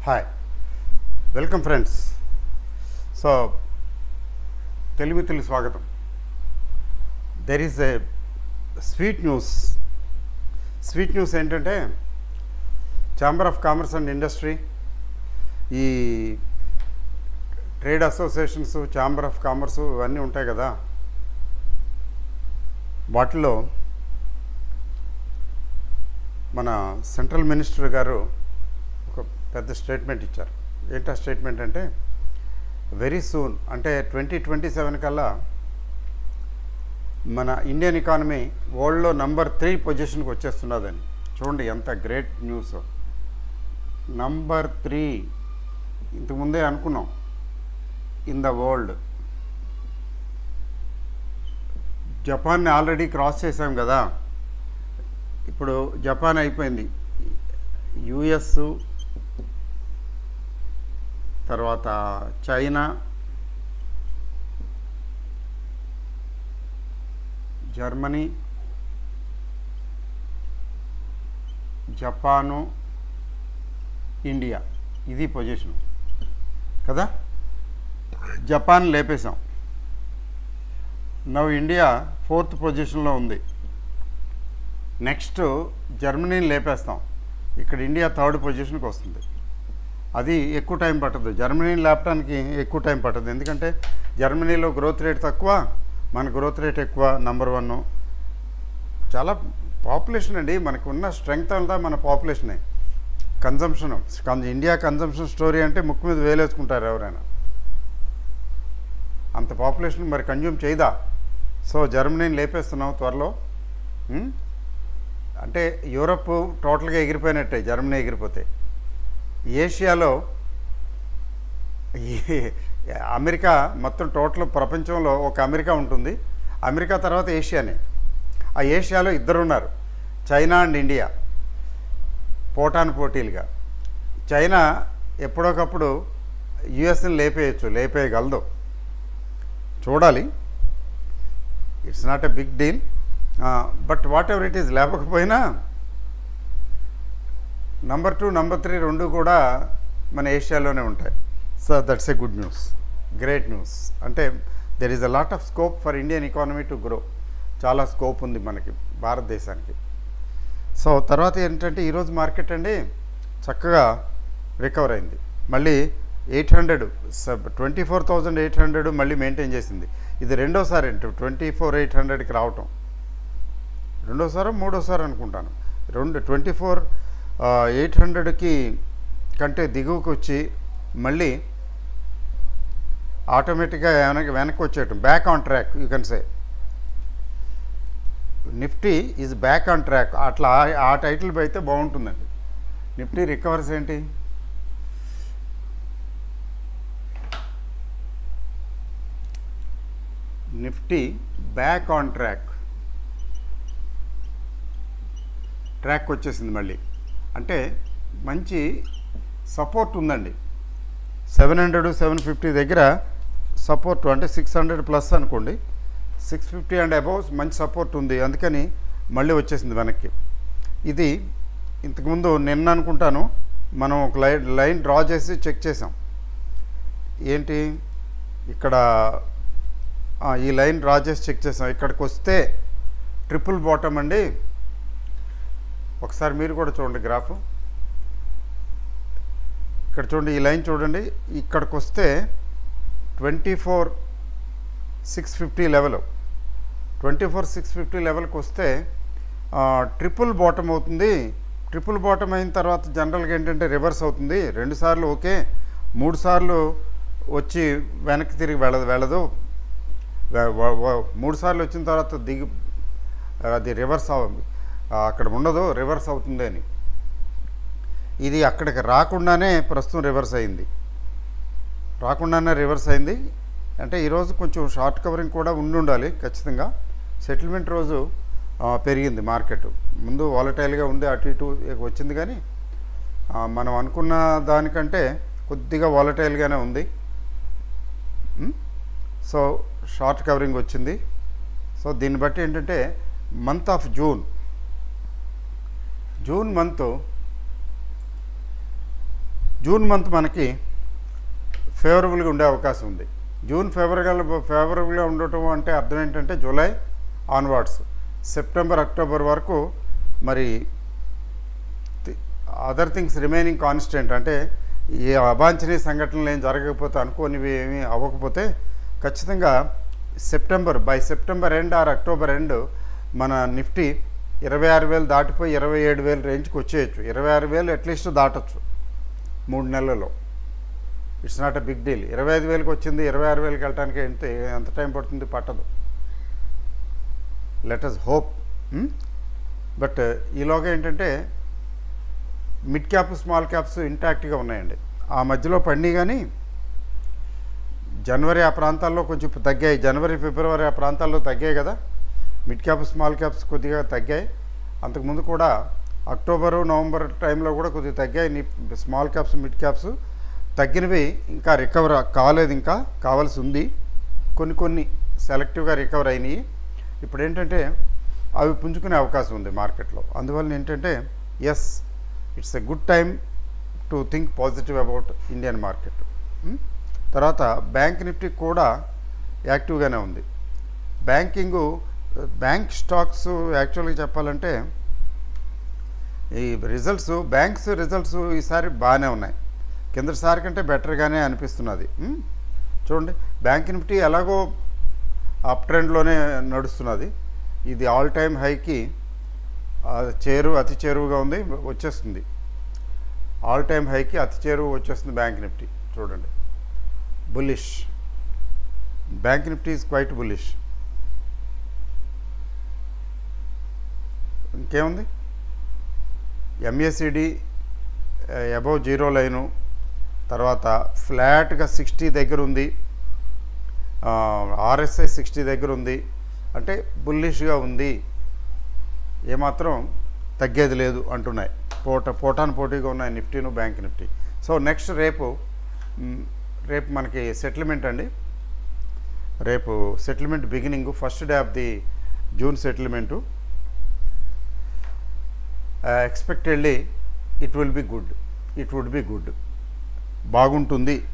Hi welcome friends. So Telugu స్వాగతం. There is a sweet news ఏంటంటే chamber of commerce and industry, ఈ trade associations, chamber of commerce ఇవన్నీ ఉంటాయి కదా, వాటిలో మన సెంట్రల్ మినిస్టర్ గారు ఒక పెద్ద స్టేట్మెంట్ ఇచ్చారు. ఏంటా స్టేట్మెంట్ అంటే వెరీ సూన్ అంటే 2027 కల్లా మన ఇండియన్ ఎకానమీ వరల్డ్లో నంబర్ 3 పొజిషన్కి వచ్చేస్తున్నదని. చూడండి ఎంత గ్రేట్ న్యూస్. నంబర్ 3 ఇంతకుముందే అనుకున్నాం ఇన్ ద వరల్డ్. జపాన్ని ఆల్రెడీ క్రాస్ చేసాం కదా, ఇప్పుడు జపాన్ అయిపోయింది, యుఎస్, తర్వాత చైనా, జర్మనీ, జపాను, ఇండియా. ఇది పొజిషన్ కదా. జపాన్ లేపేశాం. నవ్ ఇండియా 4th పొజిషన్లో ఉంది. నెక్స్ట్ జర్మనీని లేపేస్తాం. ఇక్కడ ఇండియా 3rd పొజిషన్కి వస్తుంది. అది ఎక్కువ టైం పట్టదు, జర్మనీని లేపడానికి ఎక్కువ టైం పట్టదు. ఎందుకంటే జర్మనీలో గ్రోత్ రేట్ తక్కువ, మన గ్రోత్ రేట్ ఎక్కువ. నంబర్ 1 చాలా పాపులేషన్ అండి. మనకు ఉన్న స్ట్రెంగ్త్ అంతా మన పాపులేషనే. కన్జంప్షన్, ఇండియా కన్జంప్షన్ స్టోరీ అంటే ముక్కు మీద వేలేసుకుంటారు ఎవరైనా. అంత పాపులేషన్ మరి కన్జ్యూమ్ చేయదా. సో జర్మనీని లేపేస్తున్నాం త్వరలో. అంటే యూరప్ టోటల్గా ఎగిరిపోయినట్టే జర్మనీ ఎగిరిపోతే. ఏషియాలో అమెరికా మొత్తం టోటల్ ప్రపంచంలో ఒక అమెరికా ఉంటుంది. అమెరికా తర్వాత ఏషియానే. ఆ ఏషియాలో ఇద్దరు ఉన్నారు, చైనా అండ్ ఇండియా, పోటాను పోటీలుగా. చైనా ఎప్పుడొకప్పుడు యుఎస్ని లేపేయగలదు. చూడాలి. It's not a big deal. But whatever it is, లేపకపోయినా నంబర్ 2, నంబర్ 3 రెండు కూడా మన ఏషియాలోనే ఉంటాయి. So that's a good news, great news. అంటే there is a lot of scope for Indian economy to grow. చాలా స్కోప్ ఉంది మనకి భారతదేశానికి. సో తర్వాత ఏంటంటే ఈరోజు మార్కెట్ అండి చక్కగా రికవర్ అయింది. మళ్ళీ 24,800 మళ్ళీ మెయింటైన్ చేసింది. ఇది రెండోసారి 24,800కి రావటం. రెండోసారి మూడోసారి అనుకుంటాను. 24,800కి కంటే దిగువకి వచ్చి మళ్ళీ ఆటోమేటిక్గా వెనక్కి వచ్చేయటం. Back on track you can say. Nifty is back on track. అట్లా ఆ టైటిల్ అయితే బాగుంటుందండి. నిఫ్టీ రికవర్స్ ఏంటి, నిఫ్టీ బ్యాక్ ఆన్ ట్రాక్ వచ్చేసింది మళ్ళీ. అంటే మంచి సపోర్ట్ ఉందండి. 700, 750 దగ్గర సపోర్ట్, అంటే 600 ప్లస్ అనుకోండి. 650 అండ్ అబౌవ్ మంచి సపోర్ట్ ఉంది. అందుకని మళ్ళీ వచ్చేసింది వెనక్కి. ఇది ఇంతకుముందు నిన్న అనుకుంటాను మనం ఒక లైన్ డ్రా చేసి చెక్ చేసాం. ఏంటి ఇక్కడ ఈ లైన్ డ్రా చేసి చెక్ చేసాం. ఇక్కడికి వస్తే ట్రిపుల్ బాటమ్ అండి. ఒకసారి మీరు కూడా చూడండి గ్రాఫ్. ఇక్కడ చూడండి, ఈ లైన్ చూడండి. ఇక్కడికి వస్తే 24,650 లెవెల్, 24,650 లెవెల్కి వస్తే ట్రిపుల్ బాటమ్ అవుతుంది. ట్రిపుల్ బాటమ్ అయిన తర్వాత జనరల్గా ఏంటంటే రివర్స్ అవుతుంది. 2 సార్లు ఓకే, 3 సార్లు వచ్చి వెనక్కి తిరిగి వెళ్ళదు. 3 సార్లు వచ్చిన తర్వాత అది రివర్స్ అక్కడ ఉండదు, రివర్స్ అవుతుంది అని. ఇది అక్కడికి రాకుండానే ప్రస్తుతం రివర్స్ అయింది. అంటే ఈరోజు కొంచెం షార్ట్ కవరింగ్ కూడా ఉండాలి ఖచ్చితంగా. సెటిల్మెంట్ రోజు పెరిగింది మార్కెట్. ముందు వాలటైల్గా ఉంది, అటు ఇటు వచ్చింది, కానీ మనం అనుకున్న దానికంటే కొద్దిగా వాలటైల్గానే ఉంది. సో షార్ట్ కవరింగ్ వచ్చింది. సో దీన్ని బట్టి ఏంటంటే month of June month June month మనకి ఫేవరబుల్గా ఉండే అవకాశం ఉంది. జూన్ ఫేవరబుల్గా ఉండటం అంటే అర్థం ఏంటంటే జూలై ఆన్వర్డ్స్, సెప్టెంబర్ అక్టోబర్ వరకు మరి అదర్ థింగ్స్ రిమైనింగ్ కాన్స్టెంట్, అంటే ఏ అవాంఛనీయ సంఘటనలు ఏం జరగకపోతే, అనుకోనివి ఏమీ అవ్వకపోతే ఖచ్చితంగా by September end or October end మన నిఫ్టీ 26,000 దాటిపోయి 27,000 రేంజ్కి వచ్చేయచ్చు. 26,000 అట్లీస్ట్ దాటచ్చు 3 నెలల్లో. It's not a big deal. 25,000కి వచ్చింది, 26,000కి వెళ్ళడానికి ఎంత టైం పడుతుంది? పట్టదు. Let us hope. బట్ ఈలోగా ఏంటంటే మిడ్ క్యాప్ స్మాల్ క్యాప్స్ ఇంటాక్ట్గా ఉన్నాయండి. ఆ మధ్యలో పడినాయి కానీ జనవరి ఆ ప్రాంతాల్లో కొంచెం తగ్గాయి. జనవరి ఫిబ్రవరి ఆ ప్రాంతాల్లో తగ్గాయి కదా. మిడ్ క్యాప్ స్మాల్ క్యాప్స్ కొద్దిగా తగ్గాయి. అంతకుముందు కూడా అక్టోబరు నవంబర్ టైంలో కూడా కొద్దిగా తగ్గాయి స్మాల్ క్యాప్స్ మిడ్ క్యాప్స్. తగ్గినవి ఇంకా రికవర్ కాలేదు, ఇంకా కావాల్సి ఉంది. కొన్ని సెలెక్టివ్గా రికవర్ అయినాయి. ఇప్పుడు ఏంటంటే అవి పుంజుకునే అవకాశం ఉంది మార్కెట్లో. అందువల్ల ఏంటంటే yes, it's a good time to think positive about Indian market. తర్వాత బ్యాంక్ నిఫ్టీ కూడా యాక్టివ్గానే ఉంది. బ్యాంక్ స్టాక్స్ యాక్చువల్గా చెప్పాలంటే ఈ బ్యాంక్స్ రిజల్ట్స్ ఈసారి బాగానే ఉన్నాయి. కిందసారి కంటే బెటర్గానే అనిపిస్తున్నది. చూడండి, బ్యాంక్ నిఫ్టీ ఎలాగో అప్ ట్రెండ్లోనే నడుస్తున్నది. ఇది ఆల్ టైమ్ హైకి అతి చేరువుగా ఉంది, వచ్చేస్తుంది. ఆల్ టైమ్ హైకి అతి చేరువు వచ్చేస్తుంది బ్యాంక్ నిఫ్టీ. చూడండి, bullish. Bank Nifty is quiet bullish. ఇంకేముంది? MACD అబౌవ్ జీరో లైను, తర్వాత ఫ్లాట్గా 60 దగ్గర ఉంది, RSI 60 దగ్గర ఉంది. అంటే బుల్లిష్గా ఉంది, ఏమాత్రం తగ్గేది లేదు అంటున్నాయి. పోటాను పోటీగా ఉన్నాయి నిఫ్టీను బ్యాంక్ నిఫ్టీ. సో నెక్స్ట్ రేపు మనకి సెటిల్మెంట్ అండి. రేపు settlement beginning, first day of the June settlement. Expectedly it would be good,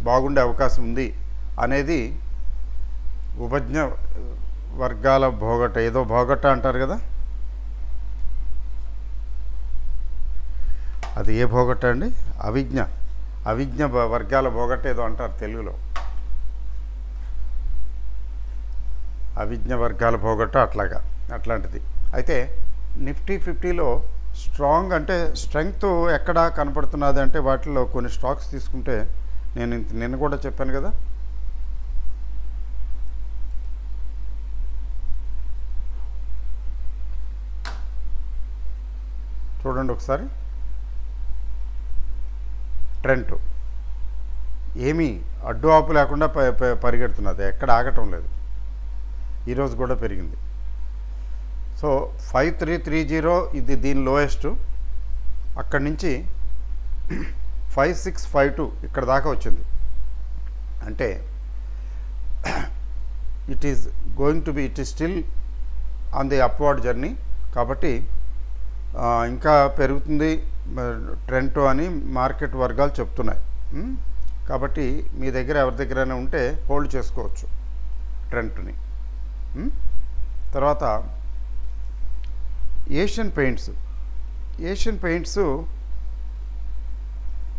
బాగుండే అవకాశం ఉంది అనేది ఉపజ్ఞ వర్గాల భోగట, ఏదో భోగట అంటారు కదా, అది ఏ భోగట అండి? అవిజ్ఞ వర్గాల భోగట ఏదో అంటారు తెలుగులో. అవిజ్ఞ వర్గాల భోగట అట్లాంటిది. అయితే నిఫ్టీ 50లో స్ట్రాంగ్ అంటే స్ట్రెంగ్త్ ఎక్కడ కనపడుతున్నది అంటే వాటిలో కొన్ని స్టాక్స్ తీసుకుంటే నేను నిన్న కూడా చెప్పాను కదా, చూడండి ఒకసారి. ట్రెంట్ ఏమీ అడ్డు ఆపు లేకుండా పరిగెడుతున్నది, ఎక్కడ ఆగటం లేదు. ఈరోజు కూడా పెరిగింది. సో 5330 ఇది దీని లోయెస్ట్. అక్కడి నుంచి 5652 ఇక్కడ దాకా వచ్చింది. అంటే it is still on the upward journey. కాబట్టి ఇంకా పెరుగుతుంది ట్రెండ్ అని మార్కెట్ వర్గాలు చెప్తున్నాయి. కాబట్టి మీ దగ్గర ఎవరి దగ్గరైనా ఉంటే హోల్డ్ చేసుకోవచ్చు ట్రెండ్ని. తర్వాత ఏషియన్ పెయింట్స్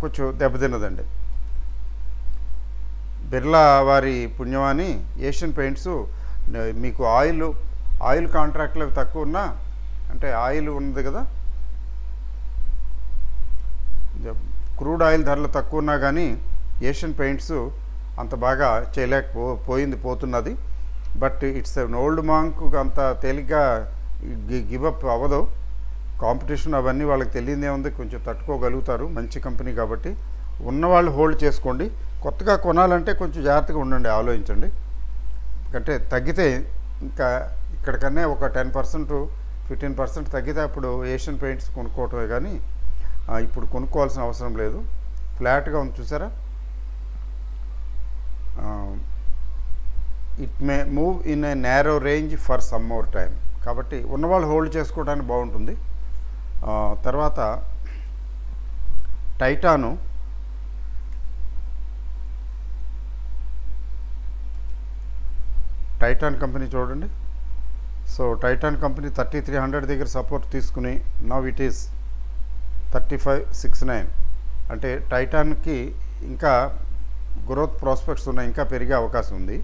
కొంచెం దెబ్బతిన్నదండి. బిర్లా వారి పుణ్యమాని ఏషియన్ పెయింట్స్ మీకు ఆయిల్ కాంట్రాక్ట్లు అవి తక్కువ ఉన్నా, అంటే ఆయిల్ ఉన్నది కదా, క్రూడ్ ఆయిల్ ధరలు తక్కువ ఉన్నా కానీ ఏషియన్ పెయింట్స్ అంత బాగా పోతున్నది. But it's an old monk, అంత తేలిగ్గా గివప్ అవ్వదు. కాంపిటీషన్ అవన్నీ వాళ్ళకి తెలియదే ఉంది, కొంచెం తట్టుకోగలుగుతారు, మంచి కంపెనీ కాబట్టి. ఉన్నవాళ్ళు హోల్డ్ చేసుకోండి. కొత్తగా కొనాలంటే కొంచెం జాగ్రత్తగా ఉండండి, ఆలోచించండి. అంటే తగ్గితే ఇంకా ఇక్కడికన్నా ఒక 10% 15% తగ్గితే అప్పుడు ఏషియన్ పెయింట్స్ కొనుక్కోవటమే, కానీ ఇప్పుడు కొనుక్కోవాల్సిన అవసరం లేదు. ఫ్లాట్గా ఉంది చూసారా. It may move in a narrow range for some more time. కాబట్టి ఉన్నవాళ్ళు హోల్డ్ చేసుకోవడానికి బాగుంటుంది. తర్వాత టైటాన్ కంపెనీ చూడండి. సో టైటాన్ కంపెనీ 3300 దగ్గర సపోర్ట్ తీసుకుని నవ్ ఇట్ ఈస్ 3569. అంటే టైటాన్కి ఇంకా గ్రోత్ ప్రాస్పెక్ట్స్ ఉన్నాయి, ఇంకా పెరిగే అవకాశం ఉంది,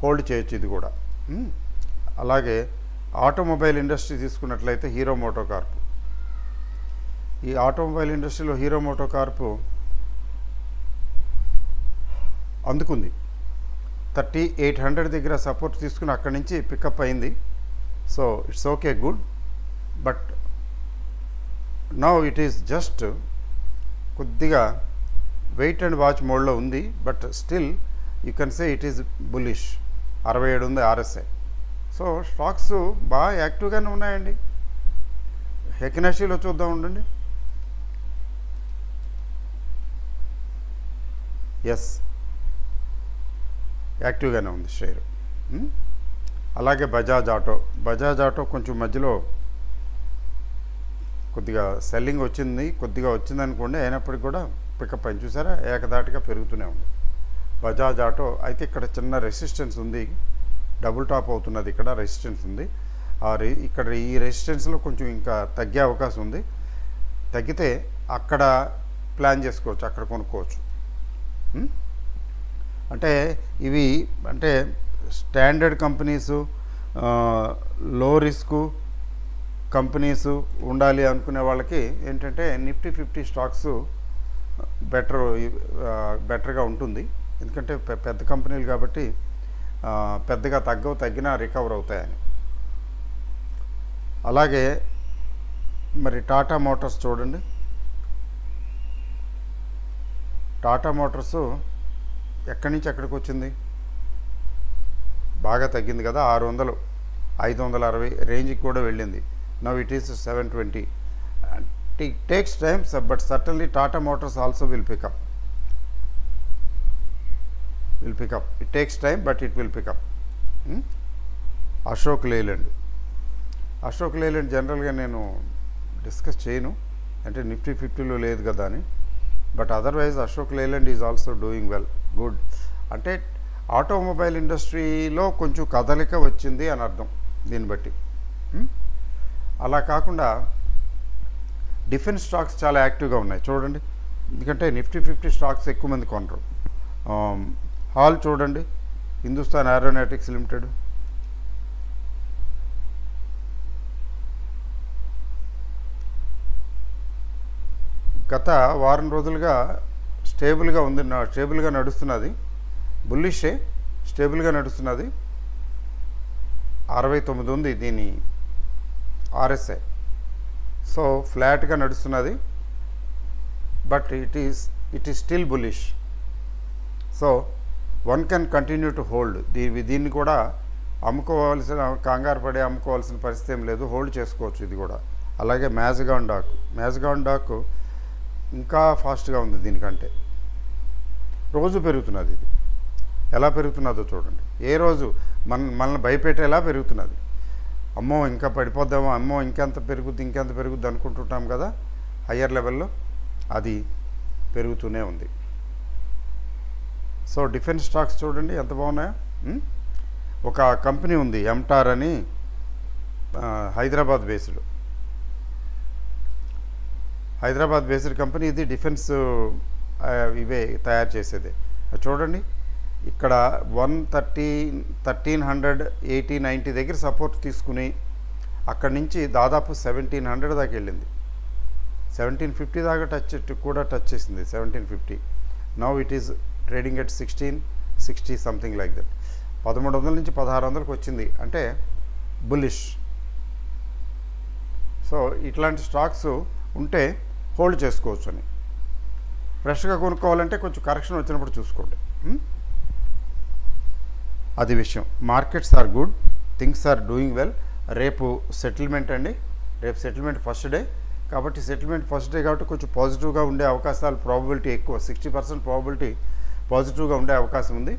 హోల్డ్ చేయొచ్చు ఇది కూడా. అలాగే ఆటోమొబైల్ ఇండస్ట్రీ తీసుకున్నట్లయితే హీరో మోటోకార్ప్. ఈ ఆటోమొబైల్ ఇండస్ట్రీలో హీరో మోటోకార్ప్ అందుకుంది. 3800 దగ్గర సపోర్ట్ తీసుకుని అక్కడి నుంచి పికప్ అయింది. So it's okay, good. But now it is just కొద్దిగా వెయిట్ అండ్ వాచ్ మోడ్లో ఉంది. But still you can say it is bullish. 67 ఉంది RSI. సో స్టాక్స్ బాగా యాక్టివ్గానే ఉన్నాయండి. హెకినాషీలో చూద్దాం ఉండండి. ఎస్, యాక్టివ్గానే ఉంది షేర్. అలాగే బజాజ్ ఆటో కొంచెం మధ్యలో కొద్దిగా సెల్లింగ్ వచ్చింది అనుకోండి, అయినప్పటికీ కూడా పికప్ అయింది. చూసారా, ఏకదాటిగా పెరుగుతూనే ఉంది బజాజ్ ఆటో. అయితే ఇక్కడ చిన్న రెసిస్టెన్స్ ఉంది, డబుల్ టాప్ అవుతున్నది, ఇక్కడ రెసిస్టెన్స్ ఉంది. ఇక్కడ ఈ రెసిస్టెన్స్లో కొంచెం ఇంకా తగ్గే అవకాశం ఉంది. తగ్గితే అక్కడ ప్లాన్ చేసుకోవచ్చు, అక్కడ కొనుక్కోవచ్చు. అంటే ఇవి అంటే స్టాండర్డ్ కంపెనీసు, లో రిస్క్ కంపెనీసు ఉండాలి అనుకునే వాళ్ళకి ఏంటంటే నిఫ్టీ 50 స్టాక్స్ బెటర్గా ఉంటుంది. ఎందుకంటే పెద్ద కంపెనీలు కాబట్టి పెద్దగా తగ్గినా రికవర్ అవుతాయని. అలాగే మరి టాటా మోటార్స్ చూడండి. టాటా మోటార్స్ ఎక్కడి నుంచి ఎక్కడికి వచ్చింది, బాగా తగ్గింది కదా. 600 560 రేంజ్కి కూడా వెళ్ళింది. Now it is 720. It takes time, but certainly Tata Motors also will pick up. It takes time, but it will pick up. Ashok Leyland జనరల్గా నేను డిస్కస్ చేయను, అంటే నిఫ్టీ 50లో లేదు కదా అని. But otherwise Ashok Leyland is also doing well, good. అంటే ఆటోమొబైల్ ఇండస్ట్రీలో కొంచెం కదలిక వచ్చింది అని అర్థం దీన్ని బట్టి. అలా కాకుండా డిఫెన్స్ స్టాక్స్ చాలా యాక్టివ్గా ఉన్నాయి చూడండి. ఎందుకంటే నిఫ్టీ 50 స్టాక్స్ ఎక్కువ మంది కొనరు. హాల్ చూడండి, హిందుస్థాన్ ఏరోనాటిక్స్ లిమిటెడ్, గత వారం రోజులుగా స్టేబుల్గా నడుస్తున్నది. బుల్లిషే, స్టేబుల్గా నడుస్తున్నది. 69 ఉంది దీని RSI. సో ఫ్లాట్గా నడుస్తున్నది. But it is still bullish. So one can continue to hold. దీన్ని కూడా కంగారు పడి అమ్ముకోవాల్సిన పరిస్థితి ఏం లేదు, హోల్డ్ చేసుకోవచ్చు ఇది కూడా. అలాగే మ్యాజ్గాన్ డాక్ ఇంకా ఫాస్ట్గా ఉంది దీనికంటే, రోజు పెరుగుతున్నది. ఇది ఎలా పెరుగుతున్నదో చూడండి. ఏ రోజు మనల్ని భయపెట్టేలా పెరుగుతున్నది. అమ్మో ఇంకా పడిపోద్దామో, అమ్మో ఇంకెంత పెరుగుద్ది అనుకుంటుంటాం కదా హయ్యర్ లెవెల్లో, అది పెరుగుతూనే ఉంది. సో డిఫెన్స్ స్టాక్స్ చూడండి ఎంత బాగున్నాయో. ఒక కంపెనీ ఉంది ఎంటార్ అని, హైదరాబాద్ బేస్డ్ కంపెనీ. ఇది డిఫెన్స్ ఇవే తయారు చేసేది. చూడండి ఇక్కడ 1380 90 దగ్గర సపోర్ట్ తీసుకుని అక్కడి నుంచి దాదాపు 1700 దాకా వెళ్ళింది. 1750 దాకా టచ్ చేసింది 1750. Now it is trading at 1660 something like that. 1300 నుంచి 1600కి వచ్చింది, అంటే బుల్లిష్. సో ఇట్లాంటి స్టాక్స్ ఉంటే హోల్డ్ చేసుకోవచ్చు అని. ఫ్రెష్గా కొనుక్కోవాలంటే కొంచెం కరెక్షన్ వచ్చినప్పుడు చూసుకోండి. అది విషయం. Markets are good, things are doing well. రేపు సెటిల్మెంట్ అండి, రేపు సెటిల్మెంట్ ఫస్ట్ డే కాబట్టి కొంచెం పాజిటివ్గా ఉండే అవకాశాలు, ప్రాబబిలిటీ ఎక్కువ, 60% ప్రాబబిలిటీ పాజిటివ్గా ఉండే అవకాశం ఉంది.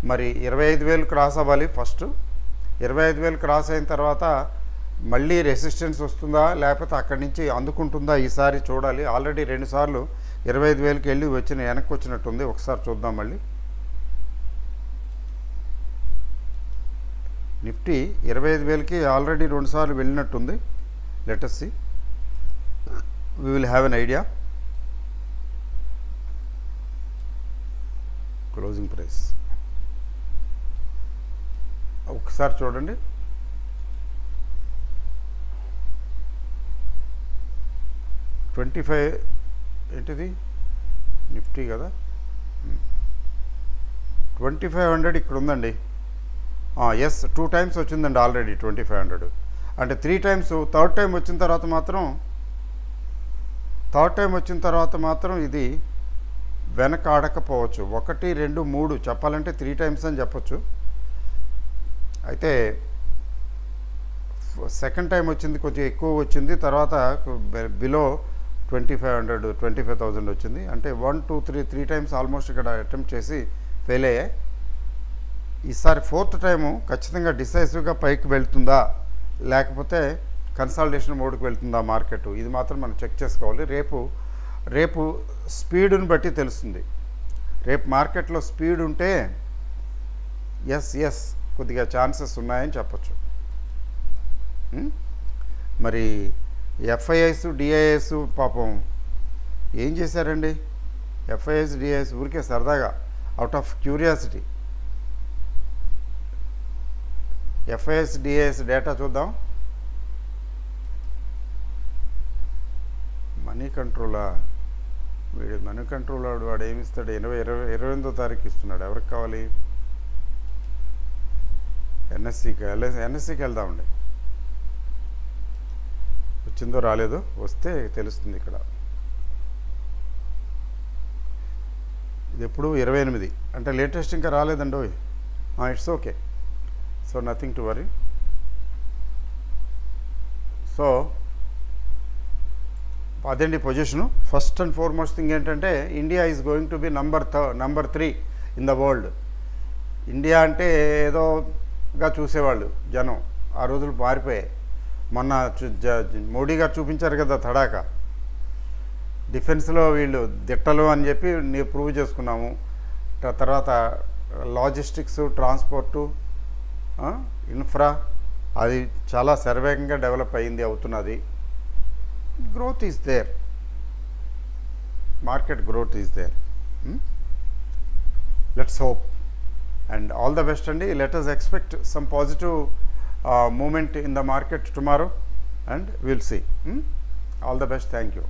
మరి 25,000 క్రాస్ అవ్వాలి ఫస్ట్. 25,000 క్రాస్ అయిన తర్వాత మళ్ళీ రెసిస్టెన్స్ వస్తుందా లేకపోతే అక్కడి నుంచి అందుకుంటుందా ఈసారి చూడాలి. ఆల్రెడీ 2 సార్లు 25,000కి వెళ్ళి వెనక్కి వచ్చినట్టుంది. ఒకసారి చూద్దాం మళ్ళీ. నిఫ్టీ 25,000కి ఆల్రెడీ 2 సార్లు వెళ్ళినట్టుంది. Let us see. We will have an idea. Closing price ఒకసారి చూడండి. $25 ఏంటిది నిఫ్టీ కదా, 2500 ఇక్కడ ఉందండి. ఎస్ 2 times వచ్చిందండి ఆల్రెడీ 2500. అంటే 3 times. థర్డ్ టైం వచ్చిన తర్వాత మాత్రం ఇది వెనక ఆడకపోవచ్చు. 1 2 3 చెప్పాలంటే 3 times అని చెప్పొచ్చు. అయితే సెకండ్ టైం వచ్చింది, కొంచెం ఎక్కువ వచ్చింది. తర్వాత బిలో 25,000 వచ్చింది. అంటే 1 2 3 times ఆల్మోస్ట్ ఇక్కడ అటెంప్ట్ చేసి ఫెయిల్ అయ్యాయి. ఈసారి 4th టైము ఖచ్చితంగా డిసైసివ్గా పైకి వెళ్తుందా లేకపోతే కన్సాలిడేషన్ మోడ్కి వెళ్తుందా మార్కెట్, ఇది మాత్రం మనం చెక్ చేసుకోవాలి. రేపు స్పీడుని బట్టి తెలుస్తుంది. రేపు మార్కెట్లో స్పీడ్ ఉంటే ఎస్ కొద్దిగా ఛాన్సెస్ ఉన్నాయని చెప్పచ్చు. మరి ఎఫ్ఐఐస్ డిఐఎస్ పాపం ఏం చేశారండి? ఎఫ్ఐఐస్ డిఐఎస్ ఊరికే సరదాగా out of curiosity. FIIs DIIs data చూద్దాం. మనీ కంట్రోలా, మనీ కంట్రోల్ వాడు ఏమి ఇస్తాడు? 28వ తారీఖు ఇస్తున్నాడు. ఎవరికి కావాలి? ఎన్ఎస్సికి వెళ్దామండి. వచ్చిందో రాలేదో, వస్తే తెలుస్తుంది. ఇక్కడ ఇది ఎప్పుడు 28 అంటే లేటెస్ట్ ఇంకా రాలేదండి. It's okay. So nothing to worry. So అదండి position. First and foremost thing ఏంటంటే India is going to be number 3 in the world. India అంటే ఏదోగా చూసేవాళ్ళు జనం, ఆ రోజులు మారిపోయాయి. మొన్న మోడీ గారు చూపించారు కదా తడాకా, డిఫెన్స్లో వీళ్ళు దిట్టలు అని చెప్పి ప్రూవ్ చేసుకున్నాము. తర్వాత లాజిస్టిక్స్, ట్రాన్స్పోర్టు, ఇన్ఫ్రా అది చాలా శరవేగంగా డెవలప్ అవుతున్నది. growth is there, market growth is there. Let's hope and all the best and let us expect some positive movement in the market tomorrow and we'll see. All the best. Thank you.